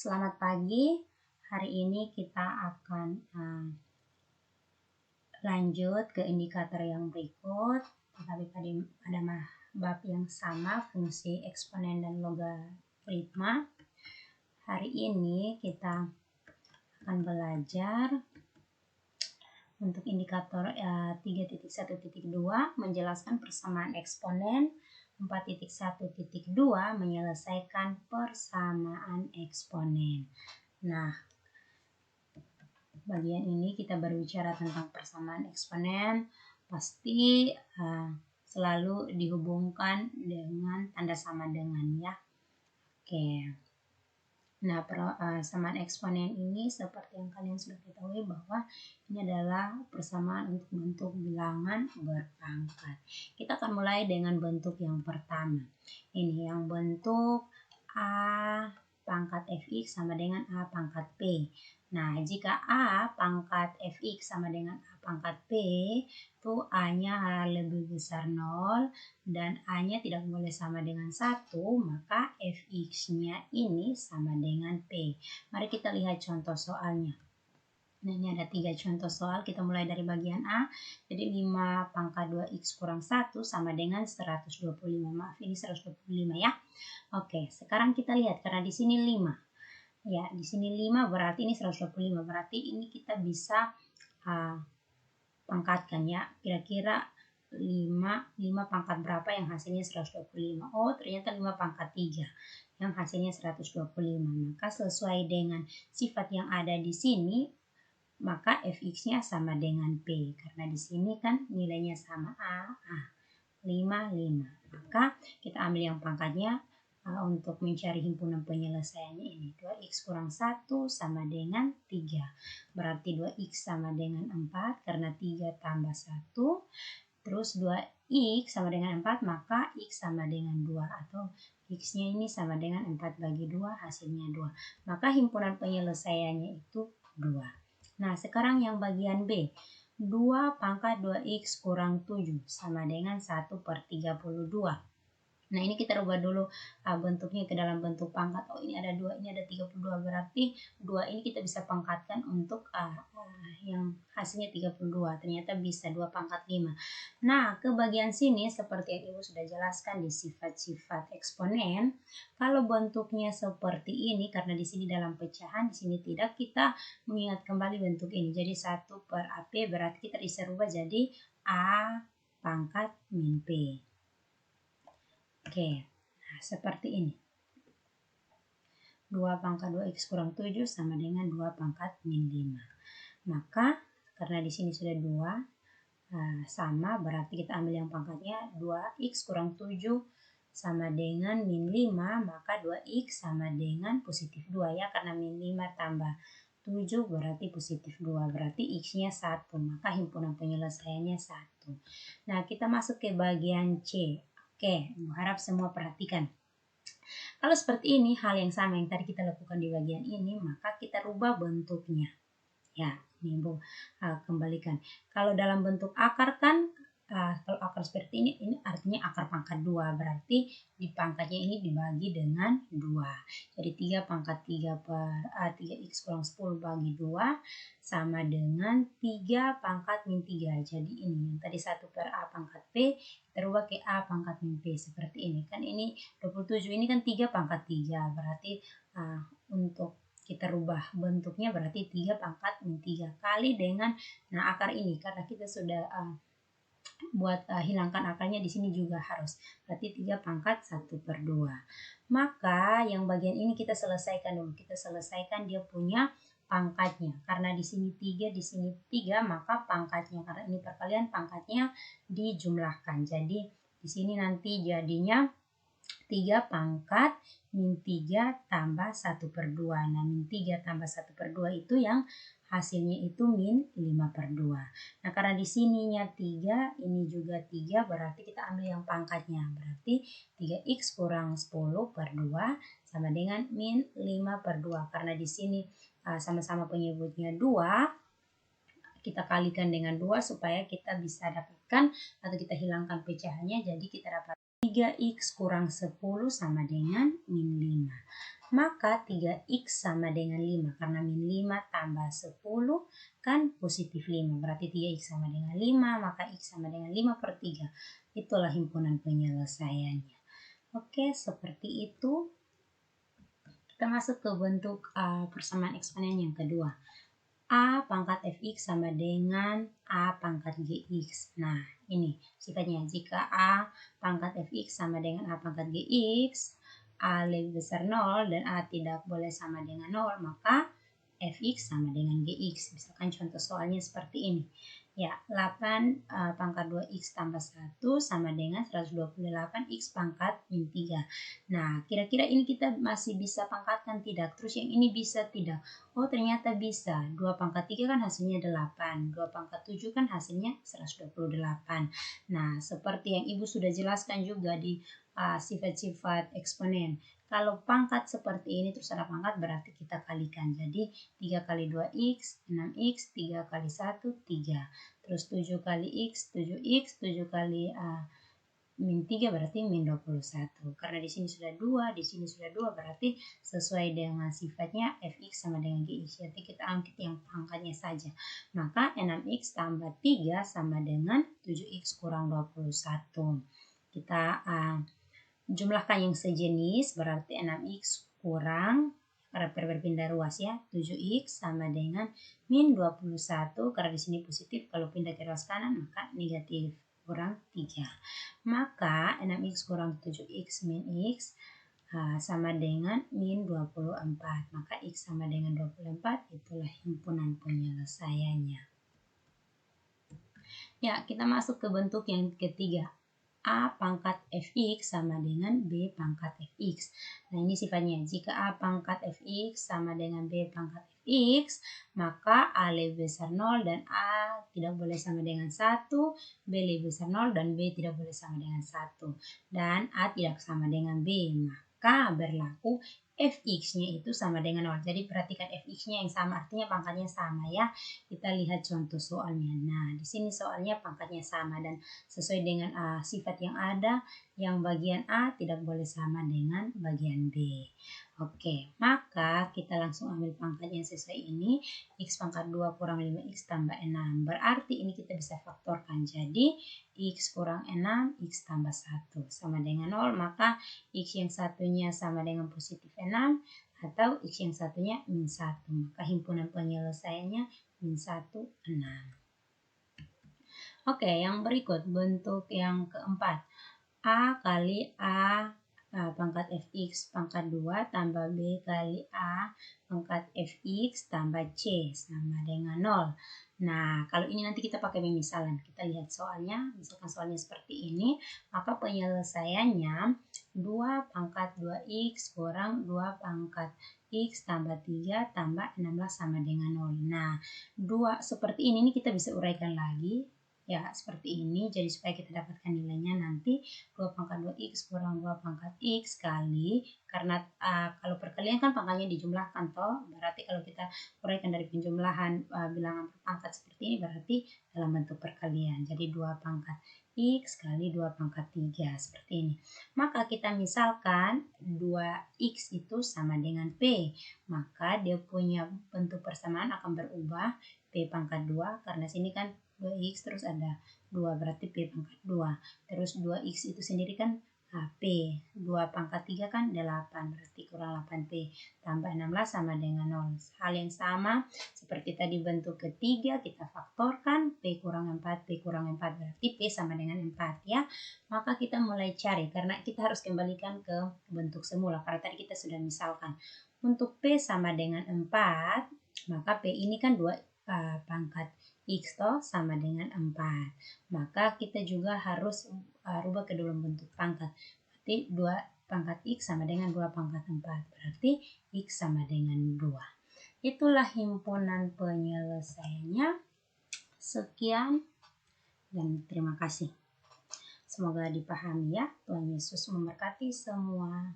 Selamat pagi. Hari ini kita akan lanjut ke indikator yang berikut, tetapi pada bab yang sama, fungsi eksponen dan logaritma. Hari ini kita akan belajar untuk indikator 3.1.2 menjelaskan persamaan eksponen, 4.1.2 menyelesaikan persamaan eksponen. Nah, bagian ini kita berbicara tentang persamaan eksponen, pasti selalu dihubungkan dengan tanda sama dengan ya. Oke. Nah, persamaan eksponen ini seperti yang kalian sudah ketahui bahwa ini adalah persamaan untuk bentuk bilangan berpangkat. Kita akan mulai dengan bentuk yang pertama. Ini yang bentuk A pangkat fx sama dengan A pangkat P. Nah, jika A pangkat fx sama dengan A pangkat P, itu A-nya lebih besar 0 dan A-nya tidak boleh sama dengan 1, maka fx-nya ini sama dengan P. Mari kita lihat contoh soalnya. Nah, ini ada 3 contoh soal. Kita mulai dari bagian A. Jadi 5 pangkat 2x kurang 1 sama dengan 125. Maaf, ini 125 ya. Oke, sekarang kita lihat karena di sini 5. Ya, di sini 5 berarti ini 125. Berarti ini kita bisa pangkatkan ya. Kira-kira 5 pangkat berapa yang hasilnya 125? Oh, ternyata 5 pangkat 3 yang hasilnya 125. Maka sesuai dengan sifat yang ada di sini, maka fx-nya sama dengan P. Karena di sini kan nilainya sama A, 5, 5. Maka kita ambil yang pangkatnya untuk mencari himpunan penyelesaiannya ini. 2x kurang 1 sama dengan 3. Berarti 2x sama dengan 4 karena 3 tambah 1. Terus 2x sama dengan 4, maka x sama dengan 2. Atau x-nya ini sama dengan 4 bagi 2, hasilnya 2. Maka himpunan penyelesaiannya itu 2. Nah, sekarang yang bagian B. 2 pangkat 2x kurang 7 sama dengan 1/32. Nah, ini kita rubah dulu bentuknya ke dalam bentuk pangkat. Oh, ini ada 2, ini ada 32. Berarti 2 ini kita bisa pangkatkan untuk yang hasilnya 32. Ternyata bisa 2 pangkat 5. Nah, ke bagian sini seperti yang Ibu sudah jelaskan di sifat-sifat eksponen. Kalau bentuknya seperti ini, karena di sini dalam pecahan, di sini tidak, kita mengingat kembali bentuk ini. Jadi 1/AP berarti kita bisa rubah jadi A pangkat min P. Oke, nah seperti ini. 2 pangkat 2x kurang 7 sama dengan 2 pangkat min 5. Maka karena di sini sudah 2 sama, berarti kita ambil yang pangkatnya 2x kurang 7 sama dengan min 5, maka 2x sama dengan positif 2 ya, karena min 5 tambah 7 berarti positif 2, berarti x-nya 1, maka himpunan penyelesaiannya 1. Nah, kita masuk ke bagian C. Oke, harap semua perhatikan. Kalau seperti ini, hal yang sama yang tadi kita lakukan di bagian ini, maka kita rubah bentuknya. Ya, ini Ibu kembalikan. Kalau dalam bentuk akar kan, kalau akar seperti ini artinya akar pangkat 2. Berarti di pangkatnya ini dibagi dengan 2. Jadi 3 pangkat 3x kurang 10 bagi 2 sama dengan 3 pangkat min 3. Jadi ini yang tadi 1/A pangkat P, kita rubah ke A pangkat min P seperti ini. Kan ini 27, ini kan 3 pangkat 3. Berarti untuk kita rubah bentuknya berarti 3 pangkat min 3 kali dengan akar ini. Karena kita sudah buat hilangkan akarnya di sini juga harus. Berarti 3 pangkat 1/2. Maka yang bagian ini kita selesaikan dulu. Kita selesaikan dia punya pangkatnya. Karena di sini 3, di sini 3, maka pangkatnya, karena ini perkalian, pangkatnya dijumlahkan. Jadi di sini nanti jadinya 3 pangkat min 3 tambah 1/2. Nah, min 3 tambah 1/2 itu yang hasilnya itu min 5/2. Nah, karena di sininya 3, ini juga 3, berarti kita ambil yang pangkatnya. Berarti 3x kurang 10/2 sama dengan min 5/2. Karena di sini sama-sama penyebutnya 2, kita kalikan dengan 2 supaya kita bisa dapatkan atau kita hilangkan pecahannya. Jadi kita dapat 3x kurang 10 sama dengan min 5. maka 3x sama dengan 5. Karena min 5 tambah 10 kan positif 5. Berarti 3x sama dengan 5, maka x sama dengan 5 per 3. Itulah himpunan penyelesaiannya. Oke, seperti itu. Kita masuk ke bentuk persamaan eksponen yang kedua. A pangkat fx sama dengan A pangkat gx. Nah, ini sifatnya. Jika A pangkat fx sama dengan A pangkat gx, A lebih besar 0 dan A tidak boleh sama dengan 0, maka fx sama dengan gx. Misalkan contoh soalnya seperti ini. Ya, 8 pangkat 2x tambah 1 sama dengan 128x pangkat min 3. Nah, kira-kira ini kita masih bisa pangkatkan tidak? Terus yang ini bisa tidak? Oh, ternyata bisa. 2 pangkat 3 kan hasilnya 8. 2 pangkat 7 kan hasilnya 128. Nah, seperti yang Ibu sudah jelaskan juga di sifat-sifat eksponen. Kalau pangkat seperti ini terus ada pangkat berarti kita kalikan. Jadi 3 kali 2x, 6x, 3 kali 1, 3. Terus 7 kali x, 7x, 7 kali min 3 berarti min 21. Karena di sini sudah 2, di sini sudah 2 berarti sesuai dengan sifatnya fx sama dengan gx. Jadi kita angkat yang pangkatnya saja. Maka 6x tambah 3 sama dengan 7x kurang 21. Kita jumlahkan yang sejenis berarti 6x kurang karena berpindah ruas ya 7x sama dengan min 21 karena di sini positif, kalau pindah ke ruas kanan maka negatif kurang 3. Maka 6x kurang 7x min x sama dengan min 24. Maka x sama dengan 24, itulah himpunan penyelesaiannya. Ya, kita masuk ke bentuk yang ketiga. A pangkat fx sama dengan B pangkat fx. Nah, ini sifatnya. Jika A pangkat fx sama dengan B pangkat fx, maka A lebih besar 0 dan A tidak boleh sama dengan 1, B lebih besar 0 dan B tidak boleh sama dengan 1. Dan A tidak sama dengan B, maka berlaku fx-nya itu sama dengan 0. Jadi perhatikan fx-nya yang sama, artinya pangkatnya sama ya. Kita lihat contoh soalnya. Nah, di sini soalnya pangkatnya sama dan sesuai dengan sifat yang ada, yang bagian A tidak boleh sama dengan bagian B. Oke, maka kita langsung ambil pangkat yang sesuai ini. X pangkat 2 kurang 5x tambah 6. Berarti ini kita bisa faktorkan. Jadi x kurang 6, x tambah 1 sama dengan 0. Maka x yang satunya sama dengan positif 6 atau x yang satunya min 1. Maka himpunan penyelesaiannya min 1, 6. Oke, yang berikut bentuk yang keempat. A kali A pangkat fx pangkat 2 tambah B kali A pangkat fx tambah C sama dengan 0. Nah, kalau ini nanti kita pakai pemisalan. Kita lihat soalnya, misalkan soalnya seperti ini, maka penyelesaiannya 2 pangkat 2x kurang 2 pangkat x tambah 3 tambah 16 sama dengan 0. Nah, 2 seperti ini kita bisa uraikan lagi. Ya, seperti ini. Jadi supaya kita dapatkan nilainya nanti 2 pangkat 2x kurang 2 pangkat x kali. Karena kalau perkalian kan pangkatnya dijumlahkan toh. Berarti kalau kita uraikan dari penjumlahan bilangan per pangkat seperti ini berarti dalam bentuk perkalian. Jadi 2 pangkat x kali 2 pangkat 3 seperti ini. Maka kita misalkan 2x itu sama dengan P. Maka dia punya bentuk persamaan akan berubah P pangkat 2 karena sini kan 2x terus ada 2 berarti P pangkat 2. Terus 2x itu sendiri kan P. 2 pangkat 3 kan 8 berarti kurang 8P tambah 16 sama dengan 0. Hal yang sama seperti tadi bentuk ketiga kita faktorkan P kurang 4, P kurang 4 berarti P sama dengan 4 ya. Maka kita mulai cari karena kita harus kembalikan ke bentuk semula karena tadi kita sudah misalkan. Untuk P sama dengan 4 maka P ini kan 2 pangkat x toh sama dengan 4. Maka kita juga harus rubah ke dalam bentuk pangkat. Berarti 2 pangkat x sama dengan 2 pangkat 4. Berarti x sama dengan 2. Itulah himpunan penyelesaiannya. Sekian dan terima kasih. Semoga dipahami ya. Tuhan Yesus memberkati semua.